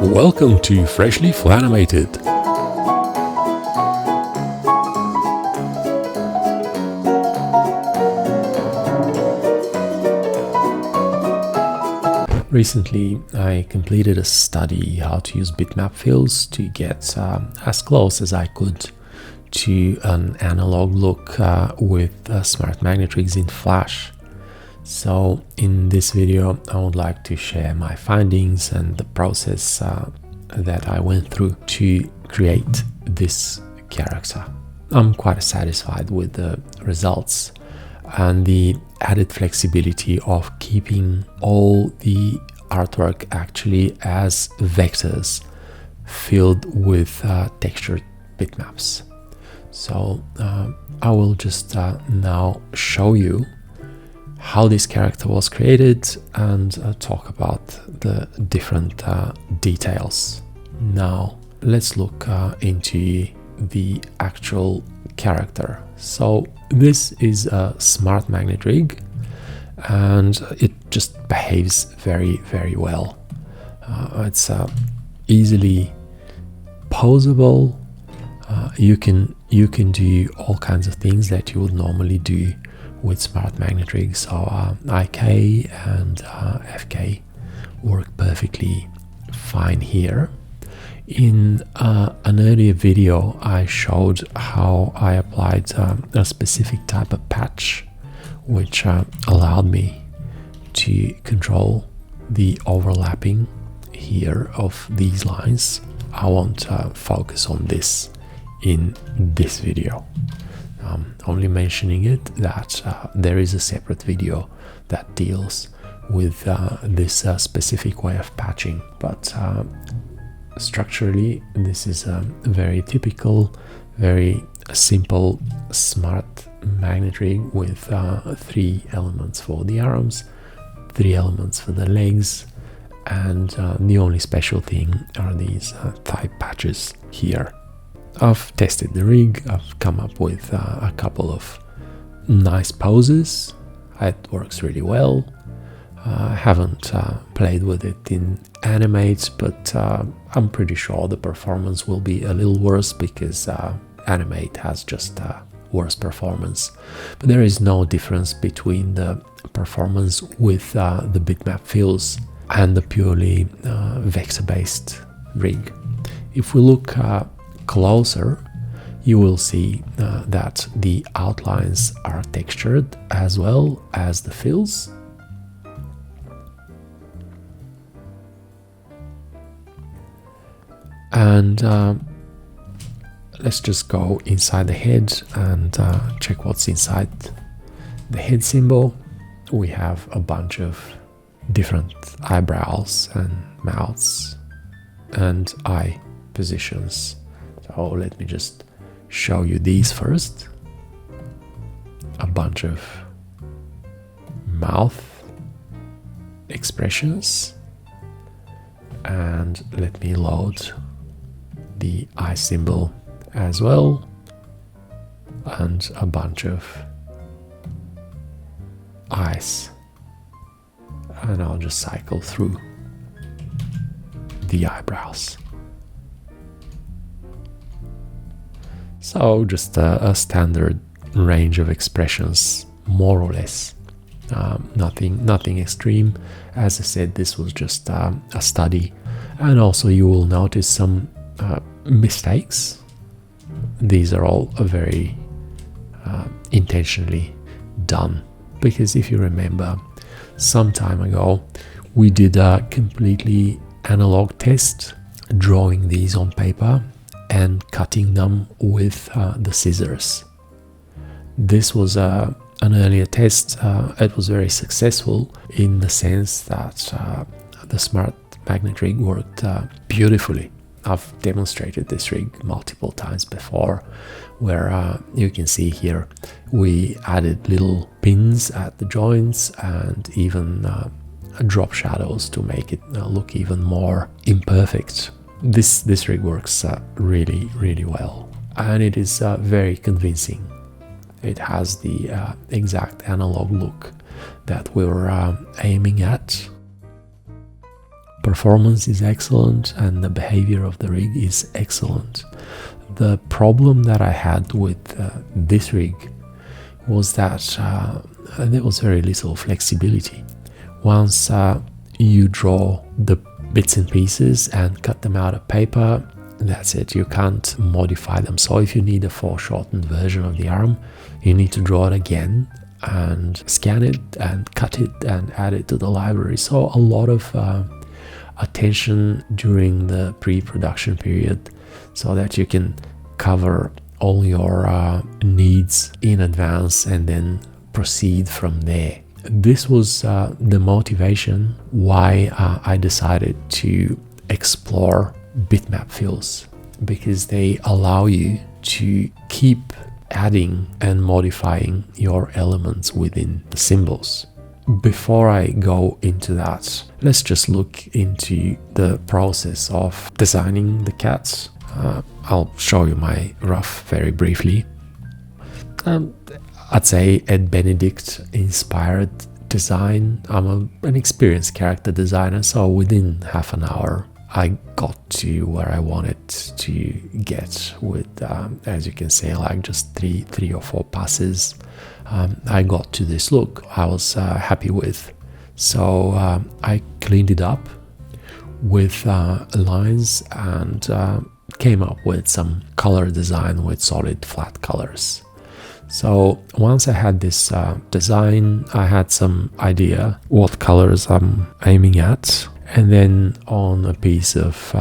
Welcome to Freshly Flanimated. Recently, I completed a study how to use Bitmap Fills to get as close as I could to an analog look with smart magnet rigs in Flash. So in this video, I would like to share my findings and the process that I went through to create this character. I'm quite satisfied with the results and the added flexibility of keeping all the artwork actually as vectors filled with textured bitmaps. So I will just now show you how this character was created and talk about the different details. Now let's look into the actual character. So this is a smart magnet rig and it just behaves very well. It's easily posable. You can do all kinds of things that you would normally do with smart magnet rigs. So IK and FK work perfectly fine here. In an earlier video, I showed how I applied a specific type of patch, which allowed me to control the overlapping here of these lines. I won't focus on this in this video. I'm only mentioning it that there is a separate video that deals with this specific way of patching, but structurally this is a very typical, very simple smart magnet rig with 3 elements for the arms, 3 elements for the legs, and the only special thing are these thigh patches here. I've tested the rig, I've come up with a couple of nice poses. It works really well. I haven't played with it in Animate, but I'm pretty sure the performance will be a little worse because Animate has just worse performance. But there is no difference between the performance with the Bitmap Fills and the purely vector-based rig. If we look closer, you will see that the outlines are textured as well as the fills. And let's just go inside the head and check what's inside the head symbol. We have a bunch of different eyebrows and mouths and eye positions. So let me just show you these first. A bunch of mouth expressions, and let me load the eye symbol as well, and a bunch of eyes, and I'll just cycle through the eyebrows. So just a standard range of expressions, more or less. Nothing extreme. As I said, this was just a study, and also you will notice some mistakes. These are all very intentionally done, because if you remember, some time ago we did a completely analog test, drawing these on paper and cutting them with the scissors. This was an earlier test. It was very successful in the sense that the smart magnet rig worked beautifully. I've demonstrated this rig multiple times before, where you can see here we added little pins at the joints and even drop shadows to make it look even more imperfect. This rig works really well, and it is very convincing. It has the exact analog look that we were aiming at. performance is excellent and the behavior of the rig is excellent. The problem that I had with this rig was that there was very little flexibility. Once you draw the bits and pieces and cut them out of paper, that's it, you can't modify them. So if you need a foreshortened version of the arm, you need to draw it again and scan it and cut it and add it to the library. So a lot of attention during the pre-production period so that you can cover all your needs in advance and then proceed from there. This was the motivation why I decided to explore Bitmap Fills, because they allow you to keep adding and modifying your elements within the symbols. Before I go into that, let's just look into the process of designing the cats. I'll show you my rough very briefly. I'd say Ed Benedict inspired design. I'm an experienced character designer, so within half an hour I got to where I wanted to get with, as you can see, like just three or four passes. I got to this look I was happy with. So I cleaned it up with lines and came up with some color design with solid flat colors. So once I had this design, I had some idea what colors I'm aiming at, and then on a piece of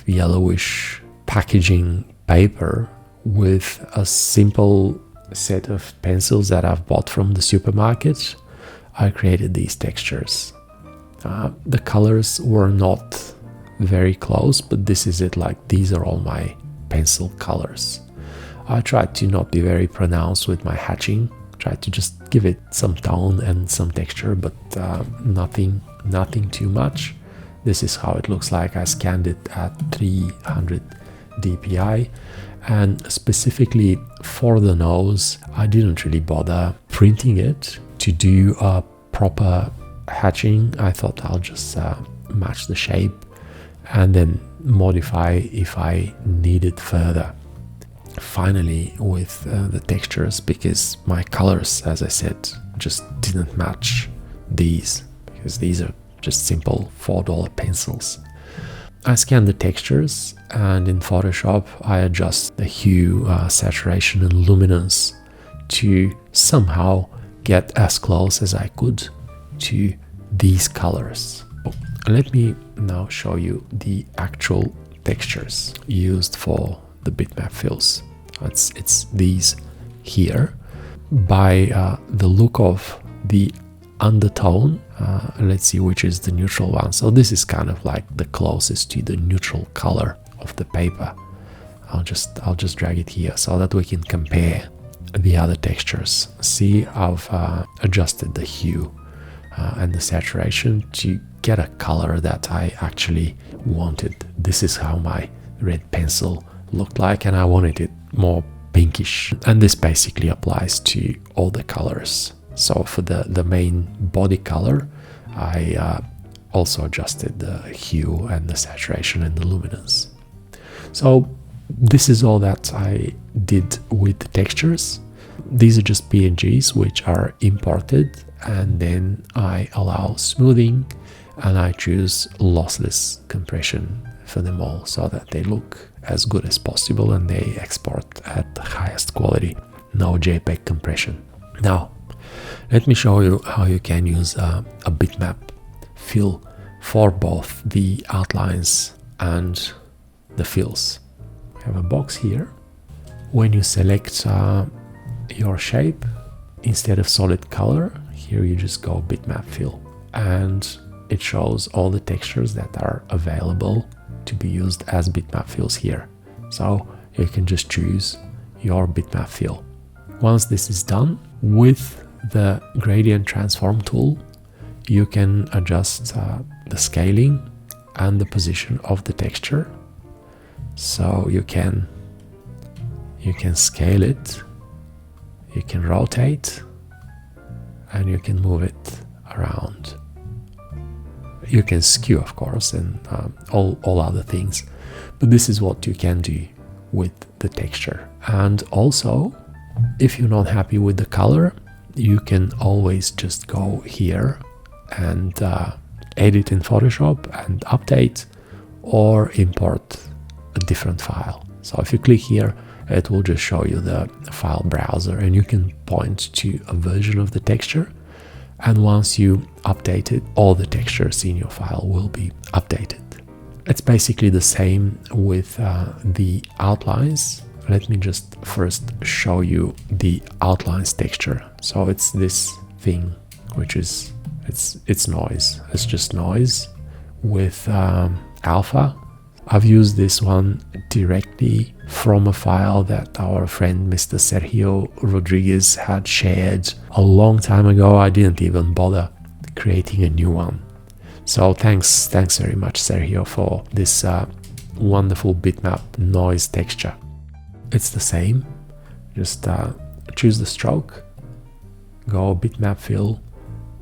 yellowish packaging paper with a simple set of pencils that I've bought from the supermarket, I created these textures. The colors were not very close, but this is it, like these are all my pencil colors. I tried to not be very pronounced with my hatching, tried to just give it some tone and some texture, but nothing too much. This is how it looks like. I scanned it at 300 dpi, and specifically for the nose I didn't really bother printing it to do a proper hatching. I thought I'll just match the shape and then modify if I need it further. Finally with the textures, because my colors, as I said, just didn't match these, because these are just simple $4 pencils. I scan the textures, and in Photoshop I adjust the hue, saturation and luminance to somehow get as close as I could to these colors. Let me now show you the actual textures used for the Bitmap Fills. It's these here. By the look of the undertone, let's see which is the neutral one. So this is kind of like the closest to the neutral color of the paper. I'll just drag it here so that we can compare the other textures. See, I've adjusted the hue and the saturation to get a color that I actually wanted. This is how my red pencil looked like, and I wanted it more pinkish, and this basically applies to all the colors. So for the main body color, I also adjusted the hue and the saturation and the luminance. So this is all that I did with the textures. These are just PNGs which are imported, and then I allow smoothing and I choose lossless compression for them all so that they look as good as possible and they export at the highest quality. No JPEG compression. Now let me show you how you can use a bitmap fill for both the outlines and the fills. We have a box here. When you select your shape, instead of solid color, here you just go bitmap fill, and it shows all the textures that are available to be used as bitmap fills here. So you can just choose your bitmap fill. Once this is done, with the gradient transform tool, you can adjust the scaling and the position of the texture. So you can scale it, you can rotate, and you can move it around. You can skew, of course, and all other things, but this is what you can do with the texture. And also, if you're not happy with the color, you can always just go here and edit in Photoshop and update, or import a different file. So if you click here, it will just show you the file browser, and you can point to a version of the texture, and once you update it, all the textures in your file will be updated. It's basically the same with the outlines. Let me just first show you the outlines texture. So it's this thing, which is it's noise. It's just noise with alpha. I've used this one directly from a file that our friend Mr. Sergio Rodriguez had shared a long time ago. I didn't even bother creating a new one. So thanks very much, Sergio, for this wonderful bitmap noise texture. It's the same. Just choose the stroke, go bitmap fill,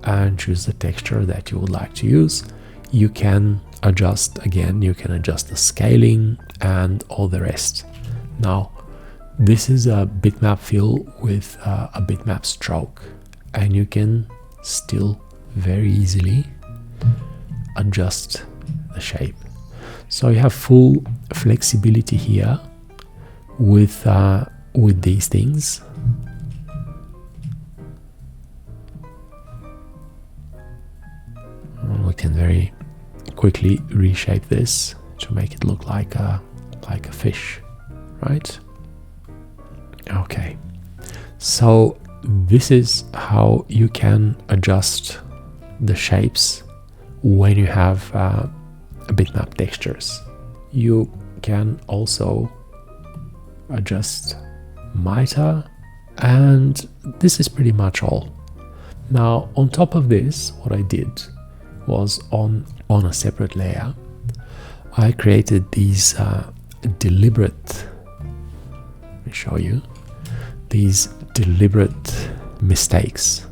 and choose the texture that you would like to use. You can adjust, again, you can adjust the scaling and all the rest. Now, this is a bitmap fill with a bitmap stroke, and you can still very easily adjust the shape. So you have full flexibility here with these things. We can very quickly reshape this to make it look like a fish, right? Okay, so this is how you can adjust the shapes when you have bitmap textures. You can also adjust mitre, and this is pretty much all. Now, on top of this, what I did was on a separate layer, I created these deliberate, let me show you, these deliberate mistakes,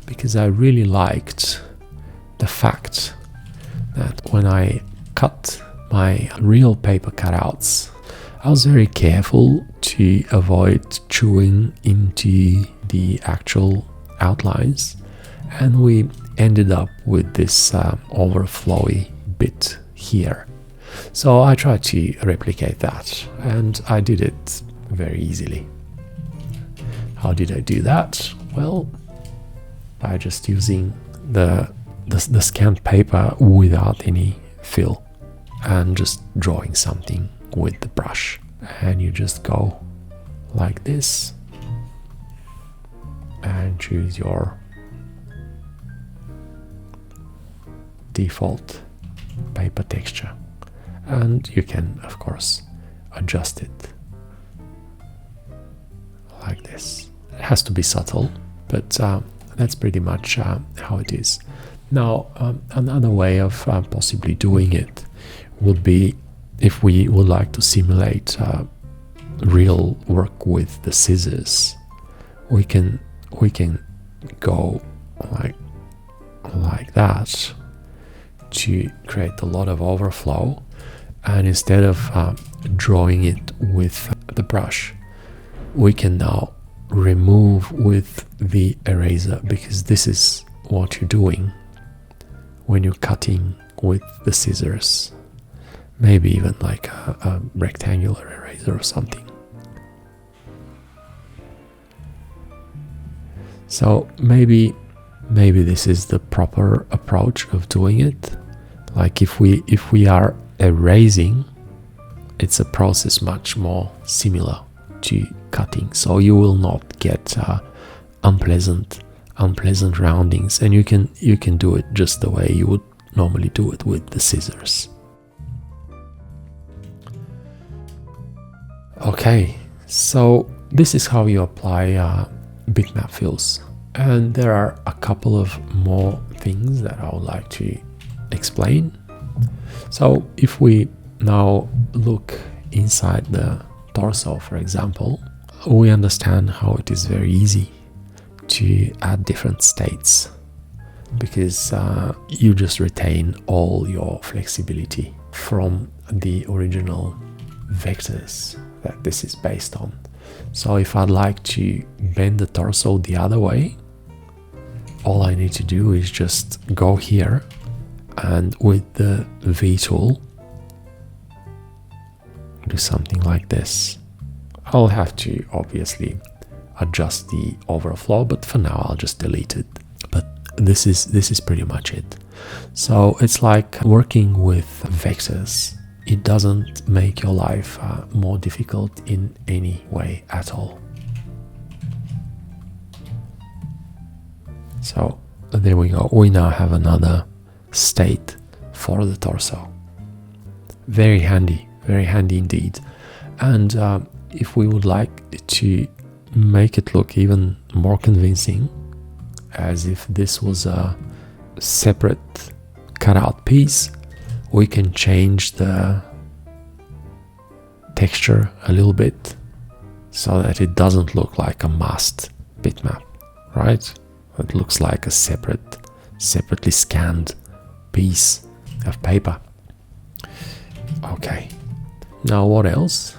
because I really liked the fact that when I cut my real paper cutouts, I was very careful to avoid chewing into the actual outlines, and we ended up with this overflowy bit here. So I tried to replicate that, and I did it very easily. How did I do that? Well, by just using the scanned paper without any fill and just drawing something with the brush, and you just go like this and choose your default paper texture, and you can of course adjust it like this. It has to be subtle, but that's pretty much how it is. Now, another way of possibly doing it would be if we would like to simulate real work with the scissors. We can go like that to create a lot of overflow, and instead of drawing it with the brush, we can now remove with the eraser, because this is what you're doing when you're cutting with the scissors. Maybe even like a rectangular eraser or something. So maybe this is the proper approach of doing it. Like if we are erasing, it's a process much more similar to cutting, so you will not get unpleasant roundings, and you can do it just the way you would normally do it with the scissors. Okay, so this is how you apply bitmap fills, and there are a couple of more things that I would like to explain. So if we now look inside the torso, for example, we understand how it is very easy to add different states. because you just retain all your flexibility from the original vectors that this is based on. So if I'd like to bend the torso the other way, all I need to do is just go here and with the V tool do something like this. I'll have to obviously adjust the overflow, but for now I'll just delete it. But this is pretty much it. So it's like working with vectors. It doesn't make your life more difficult in any way at all. So there we go. We now have another state for the torso. Very handy indeed. And if we would like to make it look even more convincing, as if this was a separate cutout piece, we can change the texture a little bit so that it doesn't look like a masked bitmap, right? It looks like a separately scanned piece of paper. Okay, now what else?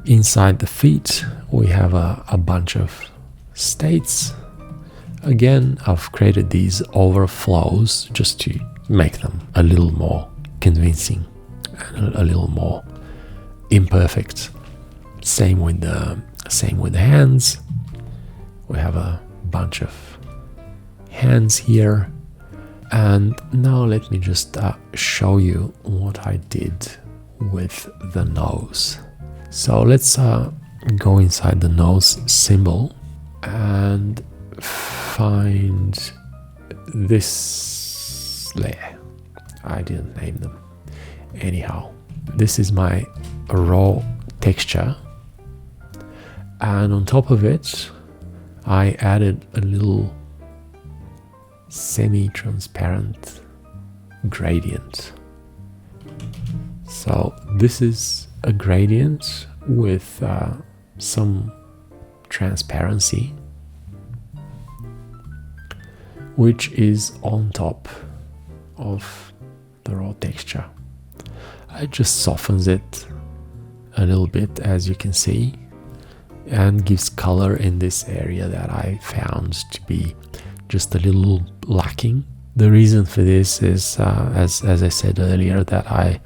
Inside the feet we have a bunch of states. Again, I've created these overflows just to make them a little more convincing and a little more imperfect. Same with the hands. We have a bunch of hands here. And now let me just show you what I did with the nose. So let's go inside the nose symbol and find this layer. I didn't name them. Anyhow, this is my raw texture, and on top of it I added a little semi-transparent gradient. So this is a gradient with some transparency, which is on top of the raw texture. It just softens it a little bit, as you can see, and gives color in this area that I found to be just a little lacking. The reason for this is, as I said earlier, that I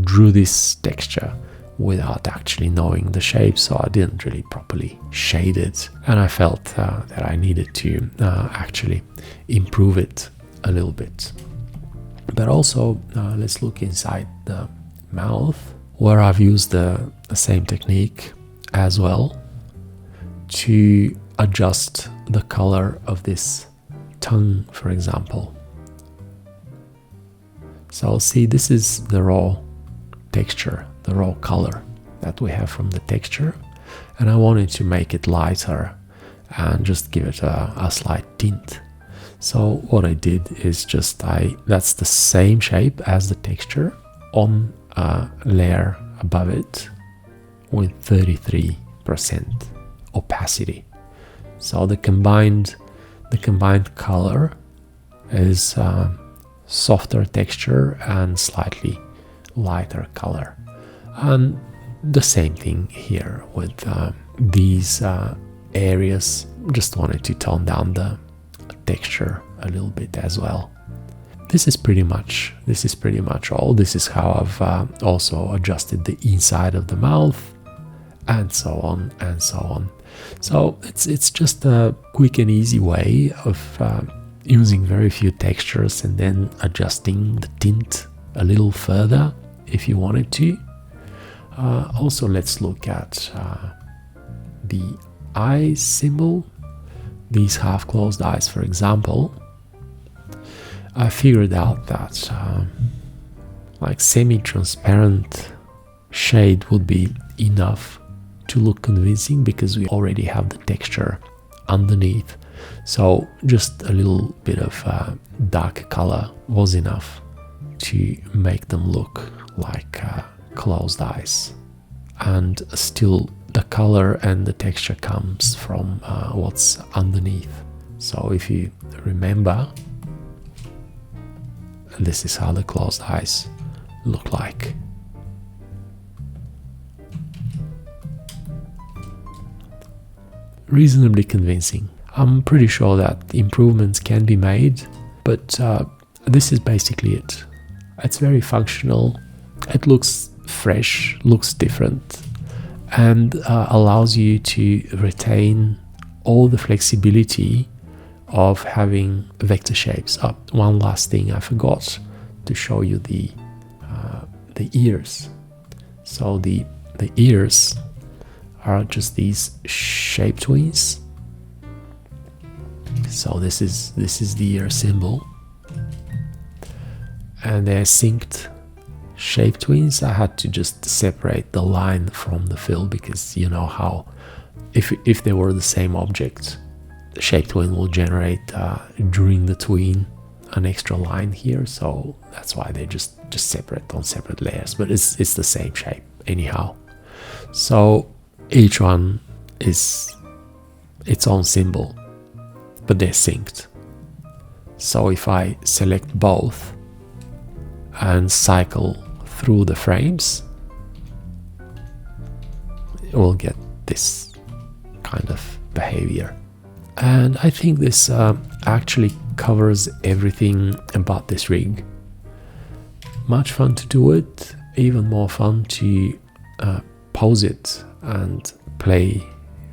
drew this texture without actually knowing the shape, so I didn't really properly shade it, and I felt that I needed to actually improve it a little bit. But also let's look inside the mouth, where I've used the same technique as well to adjust the color of this tongue, for example. So see, this is the raw texture, the raw color that we have from the texture, and I wanted to make it lighter and just give it a slight tint. So what I did is that's the same shape as the texture on a layer above it with 33% opacity. So the combined color is softer texture and slightly lighter color. And the same thing here with these areas. Just wanted to tone down the texture a little bit as well. This is pretty much all. This is how I've also adjusted the inside of the mouth, and so on and so on. So it's just a quick and easy way of using very few textures and then adjusting the tint a little further if you wanted to. Also, let's look at the eye symbol. These half-closed eyes, for example. I figured out that like semi-transparent shade would be enough to look convincing, because we already have the texture underneath. So just a little bit of dark color was enough to make them look like closed eyes. And still the color and the texture comes from what's underneath. So if you remember, and this is how the closed eyes look like. Reasonably convincing. I'm pretty sure that improvements can be made, but this is basically it. It's very functional, it looks fresh, looks different, and allows you to retain all the flexibility of having vector shapes. One last thing I forgot to show you, the ears. So the ears are just these shape twins. So this is the ear symbol, and they're synced shape twins. I had to just separate the line from the fill, because you know how if they were the same object, the shape twin will generate during the tween an extra line here, so that's why they just separate on separate layers, but it's the same shape anyhow. So each one is its own symbol, but they're synced. So if I select both and cycle through the frames, it will get this kind of behavior. And I think this actually covers everything about this rig. Much fun to do it, even more fun to pose it and play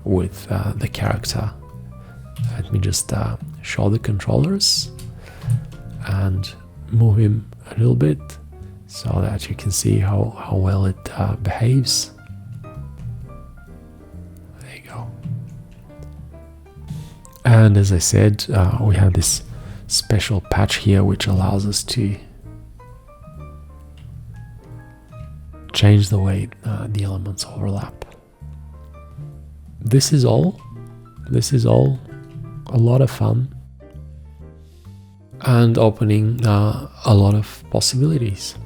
with the character. Let me just show the controllers and move him a little bit so that you can see how well it behaves. There you go. And as I said, we have this special patch here which allows us to change the way the elements overlap. This is all a lot of fun and opening a lot of possibilities.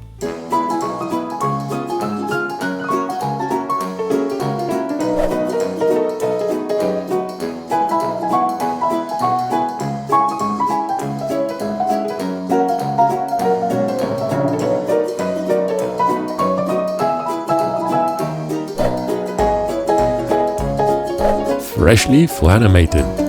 Freshly Flanimated.